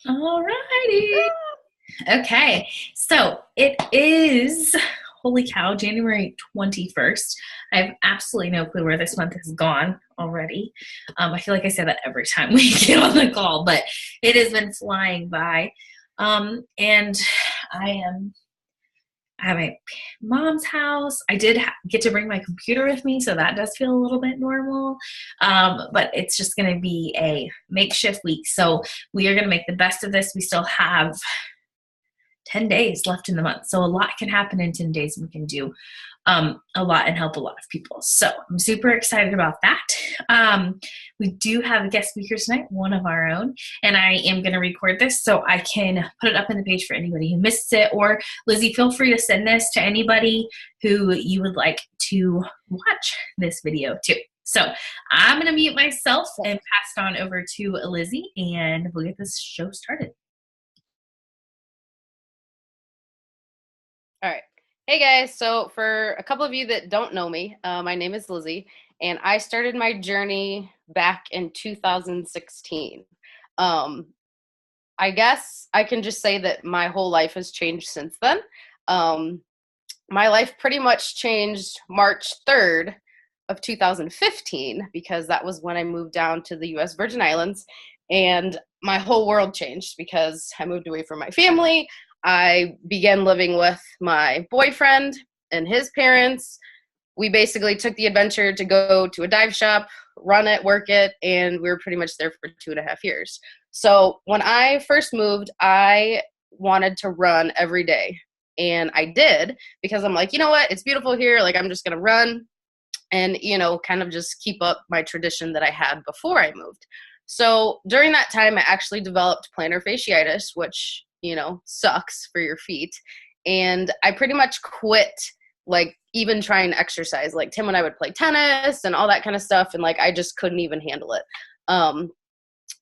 All righty. Okay, so it is, holy cow, January 21st. I have absolutely no clue where this month has gone already. I feel like I say that every time we get on the call, but it has been flying by. And I am at my mom's house. I did get to bring my computer with me, so that does feel a little bit normal. But it's just going to be a makeshift week. So we are going to make the best of this. We still have 10 days left in the month. So a lot can happen in 10 days, and we can do a lot and help a lot of people. So I'm super excited about that. We do have a guest speaker tonight, one of our own, and I am going to record this so I can put it up on the page for anybody who missed it. Or Lizzie, feel free to send this to anybody who you would like to watch this video to. So I'm going to mute myself and pass it on over to Lizzie, and we'll get this show started. All right. Hey guys, so for a couple of you that don't know me, my name is Lizzie, and I started my journey back in 2016. I guess I can just say that my whole life has changed since then. My life pretty much changed March 3rd of 2015 because that was when I moved down to the US Virgin Islands, and my whole world changed because I moved away from my family. I began living with my boyfriend and his parents. We basically took the adventure to go to a dive shop, run it, work it, and we were pretty much there for 2.5 years. So when I first moved, I wanted to run every day. And I did because I'm like, you know what? It's beautiful here. Like, I'm just going to run and, kind of just keep up my tradition that I had before I moved. So during that time, I actually developed plantar fasciitis, which sucks for your feet. And I pretty much quit, like, even trying to exercise. Like, Tim and I would play tennis and all that kind of stuff, and like I just couldn't even handle it.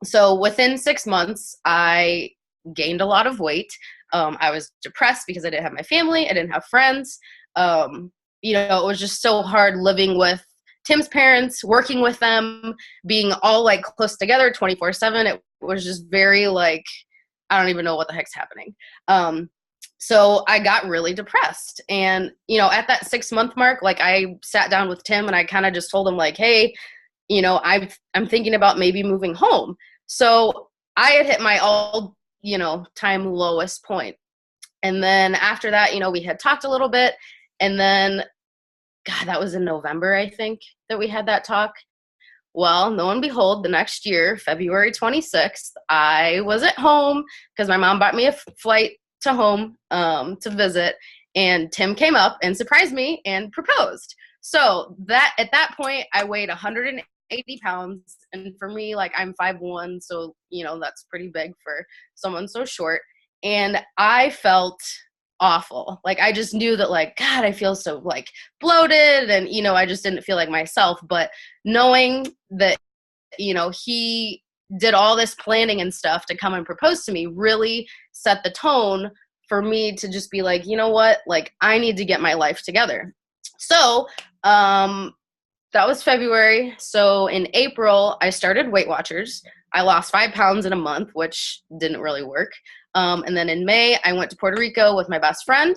So within 6 months, I gained a lot of weight. I was depressed because I didn't have my family. I didn't have friends. It was just so hard living with Tim's parents, working with them, being all like close together 24/7. It was just very like, I don't even know what the heck's happening. So I got really depressed. And, at that 6-month mark, like, I sat down with Tim and I kind of just told him, like, hey, I'm thinking about maybe moving home. So I had hit my all, time lowest point. And then after that, we had talked a little bit. And then, God, that was in November, I think, that we had that talk. Well, lo and behold, the next year, February 26th, I was at home because my mom bought me a flight to home to visit, and Tim came up and surprised me and proposed. So at that point, I weighed 180 pounds, and for me, like, I'm 5'1", so, that's pretty big for someone so short, and I felt awful. Like, I just knew that, like, God, I feel so, like, bloated, and, I just didn't feel like myself. But knowing that, he did all this planning and stuff to come and propose to me really set the tone for me to just be like, you know what, like, I need to get my life together. So that was February. So in April, I started Weight Watchers. I lost 5 pounds in a month, which didn't really work. And then in May, I went to Puerto Rico with my best friend,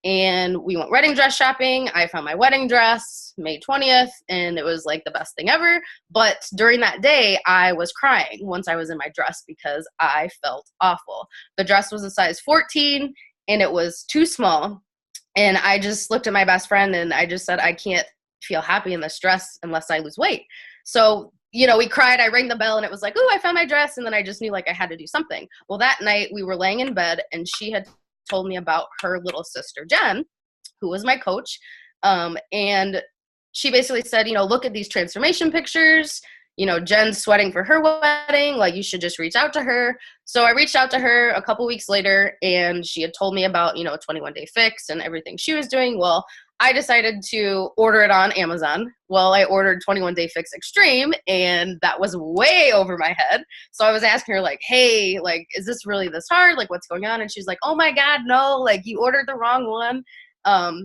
and we went wedding dress shopping. I found my wedding dress May 20th, and it was like the best thing ever. But during that day, I was crying once I was in my dress because I felt awful. The dress was a size 14, and it was too small. And I just looked at my best friend, and I just said, I can't feel happy in this dress unless I lose weight. So we cried, I rang the bell, and it was like, oh, I found my dress. And then I just knew, like, I had to do something. Well, that night we were laying in bed, and she had told me about her little sister, Jen, who was my coach. And she basically said, look at these transformation pictures. Jen's sweating for her wedding. Like, you should just reach out to her. So I reached out to her a couple weeks later, and she had told me about, a 21-day fix and everything she was doing. Well, I decided to order it on Amazon. Well, I ordered 21-day fix extreme, and that was way over my head. So I was asking her, like, hey, like, is this really this hard? Like, what's going on? And she's like, oh my God, no, like, you ordered the wrong one.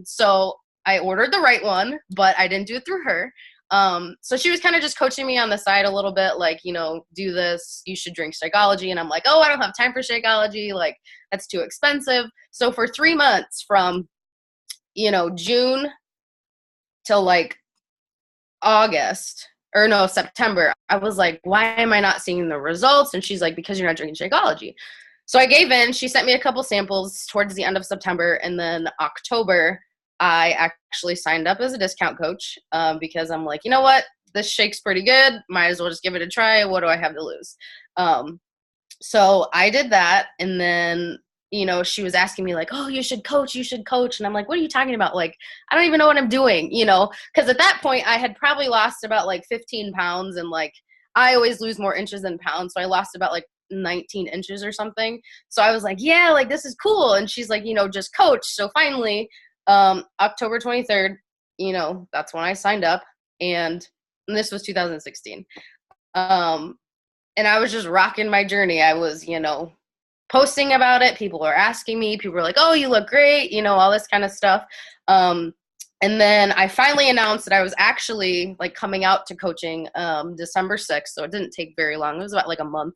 So I ordered the right one, but I didn't do it through her. So she was kind of just coaching me on the side a little bit, like, do this, you should drink Shakeology. And I'm like, oh, I don't have time for Shakeology. Like, that's too expensive. So for 3 months from, June till like August, or no, September, I was like, why am I not seeing the results? And she's like, because you're not drinking Shakeology. So I gave in. She sent me a couple samples towards the end of September, and then October, I actually signed up as a discount coach because I'm like, you know what? This shake's pretty good. Might as well just give it a try. What do I have to lose? So I did that, and then she was asking me like, oh, you should coach. And I'm like, what are you talking about? Like, I don't even know what I'm doing, because at that point I had probably lost about like 15 pounds, and like I always lose more inches than pounds. So I lost about like 19 inches or something. So I was like, yeah, like this is cool. And she's like, just coach. So finally, October 23rd, that's when I signed up, and this was 2016. And I was just rocking my journey. I was, posting about it. People were asking me. People were like, oh, you look great, all this kind of stuff. And then I finally announced that I was actually like coming out to coaching December 6th. So it didn't take very long. It was about like a month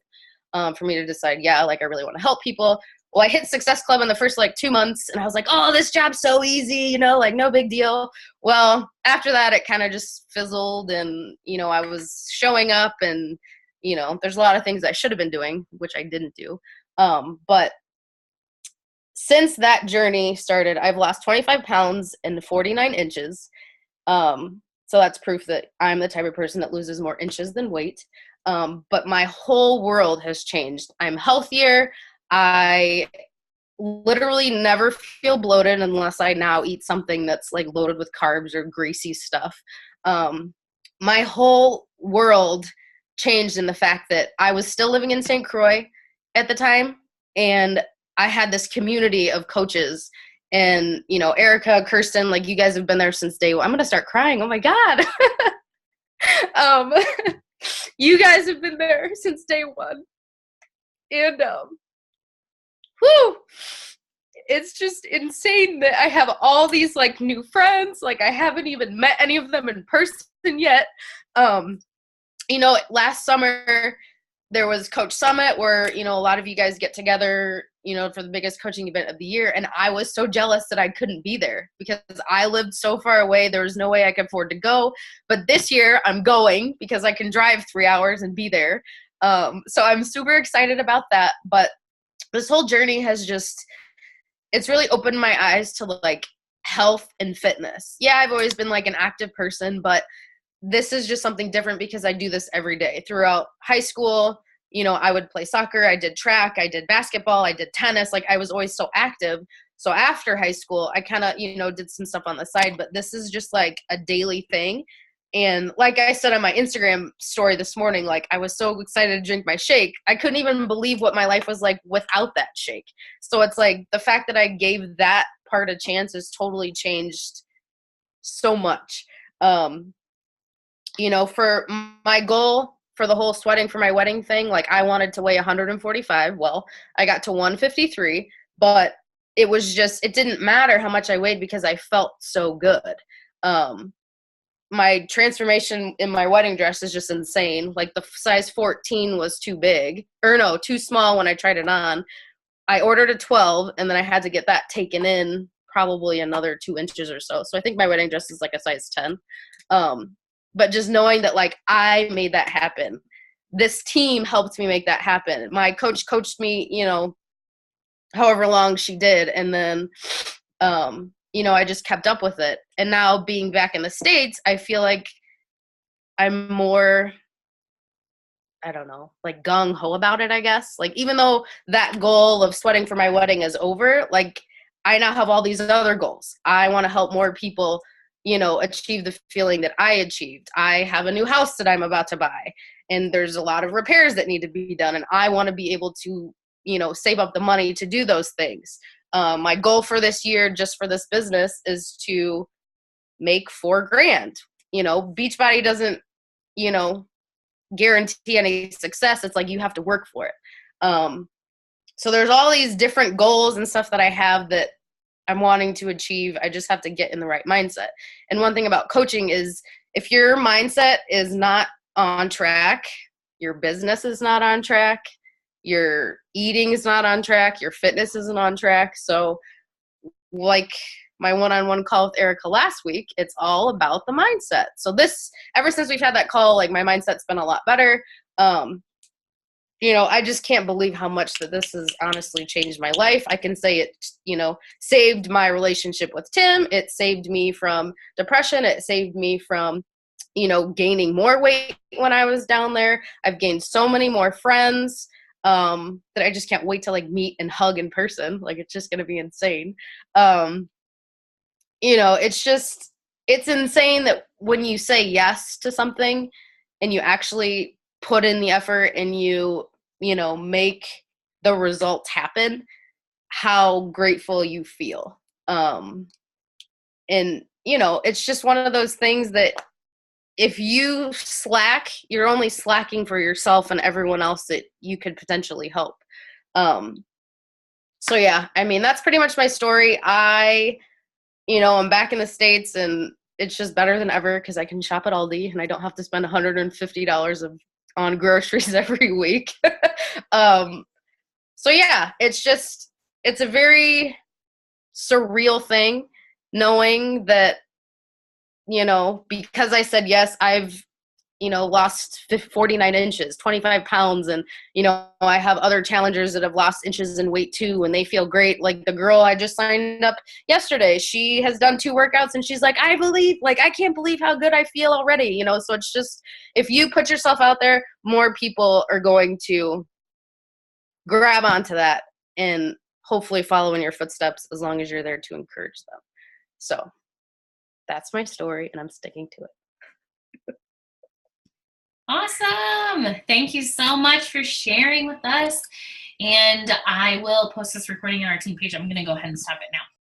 for me to decide, yeah, like I really want to help people. Well, I hit Success Club in the first like 2 months, and I was like, oh, this job's so easy, like no big deal. Well, after that, it kind of just fizzled, and, I was showing up, and, there's a lot of things I should have been doing, which I didn't do. But since that journey started, I've lost 25 pounds and 49 inches. So that's proof that I'm the type of person that loses more inches than weight. But my whole world has changed. I'm healthier. I literally never feel bloated unless I now eat something that's like loaded with carbs or greasy stuff. My whole world changed in the fact that I was still living in St. Croix at the time, and I had this community of coaches, and Erica, Kirsten, like you guys have been there since day one. I'm gonna start crying. Oh my god. You guys have been there since day one, and whew, it's just insane that I have all these like new friends. Like I haven't even met any of them in person yet. Last summer there was Coach Summit where, a lot of you guys get together, for the biggest coaching event of the year. And I was so jealous that I couldn't be there because I lived so far away. There was no way I could afford to go. But this year I'm going because I can drive 3 hours and be there. So I'm super excited about that. But this whole journey has it's really opened my eyes to like health and fitness. Yeah, I've always been like an active person, but this is just something different because I do this every day. Throughout high school, I would play soccer, I did track, I did basketball, I did tennis. Like I was always so active. So after high school, I kind of, did some stuff on the side, but this is just like a daily thing. And like I said on my Instagram story this morning, like I was so excited to drink my shake. I couldn't even believe what my life was like without that shake. So it's like the fact that I gave that part a chance has totally changed so much. For my goal for the whole sweating for my wedding thing, like I wanted to weigh 145. Well, I got to 153, but it didn't matter how much I weighed because I felt so good. My transformation in my wedding dress is just insane. Like the size 14 was too big, or no, too small when I tried it on. I ordered a 12, and then I had to get that taken in probably another 2 inches or so. So I think my wedding dress is like a size 10. But just knowing that like I made that happen. This team helped me make that happen. My coach coached me, however long she did. And then, I just kept up with it. And now being back in the States, I feel like I'm more, I don't know, like gung-ho about it, I guess. Like, even though that goal of sweating for my wedding is over, like, I now have all these other goals. I want to help more people, achieve the feeling that I achieved. I have a new house that I'm about to buy, and there's a lot of repairs that need to be done, and I want to be able to, save up the money to do those things. My goal for this year, just for this business, is to make $4,000. Beachbody doesn't, guarantee any success. It's like you have to work for it. So there's all these different goals and stuff that I have that I'm wanting to achieve. I just have to get in the right mindset. And one thing about coaching is, if your mindset is not on track, your business is not on track, your eating is not on track, your fitness isn't on track. So like my one-on-one call with Erica last week, it's all about the mindset. So this, ever since we've had that call, like my mindset's been a lot better. I just can't believe how much that this has honestly changed my life. I can say it, saved my relationship with Tim. It saved me from depression. It saved me from, gaining more weight when I was down there. I've gained so many more friends that I just can't wait to like meet and hug in person. Like it's just going to be insane. It's insane that when you say yes to something and you actually put in the effort and you make the results happen, how grateful you feel. It's just one of those things that if you slack, you're only slacking for yourself and everyone else that you could potentially help. So yeah, I mean, that's pretty much my story. I'm back in the States and it's just better than ever because I can shop at Aldi and I don't have to spend $150 on groceries every week. So yeah, it's a very surreal thing knowing that, because I said yes, I've, lost 49 inches, 25 pounds. And, I have other challengers that have lost inches in weight too, and they feel great. Like the girl I just signed up yesterday, she has done 2 workouts and she's like, I can't believe how good I feel already, so it's just, if you put yourself out there, more people are going to grab onto that and hopefully follow in your footsteps as long as you're there to encourage them. So that's my story and I'm sticking to it. Awesome. Thank you so much for sharing with us. And I will post this recording on our team page. I'm going to go ahead and stop it now.